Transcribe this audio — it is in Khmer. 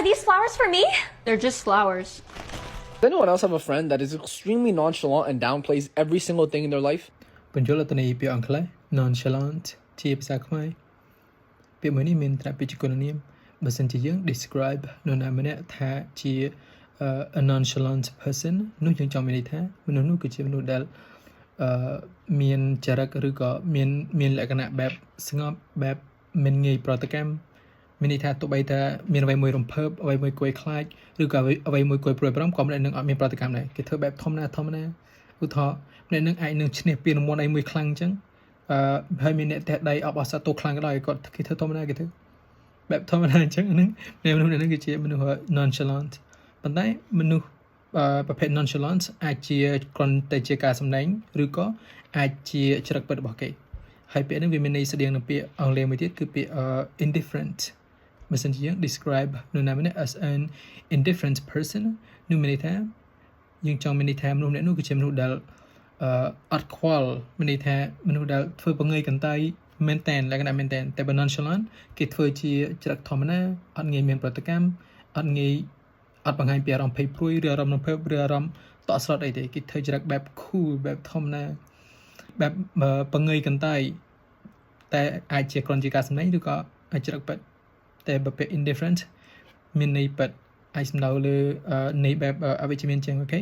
Are these flowers for me? They're just flowers. Does anyone else have a friend that is extremely nonchalant and downplays every single thing in their life? បញ្យលអត្ថន័យពាក្យអង់គ្លេស nonchalant ជាភាសាខ្មែរពាក្យមួយនេះមានត្រពាក្យគុណនាមបើសិនជាយើង describe នរណាម្នាក់ថាជា a nonchalant person នោះយើងចង់មានន័យថាមនុស្សនោះគឺជាមនុស្សដែលមានចរិតឬក៏មានលក្ខណៈបែបស្ងប់បែបមិនងាយប្រតិកម្មមានន័យថាទោះបីថាមានអ្វីមួយរំភើបអ្វីមួយគួរឲ្យខ្លាចឬក៏អ្វីមួយគួរព្រួយបារម្ភក៏ម្នាក់នឹងអត់មានប្រតិកម្មដែរគេធ្វើបែបធម្មតាឧទាហរណ៍ម្នាក់នឹងអាចនឹងឈ្នះពានរង្វាន់អីមួយខ្លាំងអញ្ចឹងហើយមានអ្នកតេះដៃអបអរសាទរខ្លាំងក៏ដោយគាត់គេធ្វើធម្មតាគេធ្វើបែបធម្មតាអញ្ចឹងហ្នឹងមនុស្សនេះគឺជាមនុស្ស nonchalant ប៉ុន្តែមនុស្សប្រភេទ nonchalant អាចជាគ្រាន់តែជាការសម្ដែងឬក៏អាចជាចរិតពិតរបស់គេហើយពាក្យនេះវាមានន័យស្តៀងនឹងពាក្យអង់គ្លេសមួយទៀតគឺពាក្យ indifferent បើសិនជាយើង describe នរណាម្នាក់ as an indifferent person នោះមានន័យថាយើងចង់មានន័យថាមនុស្សនេះគឺជាមនុស្សដែលអត់ខ្វល់មានន័យថាមនុស្សដែលធ្វើបង្ងើយកន្តើយមែនតែនលក្ខណៈមែនតែនតែបើ nonchalant គេធ្វើជាចរិតធម្មតាអត់ងាយមានប្រតិកម្មអត់បង្ហាញពីអារម្មណ៍ភ័យព្រួយឬអារម្មណ៍រំភើបឬអារម្មណ៍តក់ស្លុតអីទេគេធ្វើចរិតបែប cool បែបធម្មតាបែបបង្ងើយកន្តើយតែអាចជាគ្រាន់ជាការសម្ដែងឬក៏អាចចរិតពិតតែបើពាក្យ indifferent មានន័យពិតអាចសំដៅលើន័យបែបអវិជ្ជមានជាងអូខេ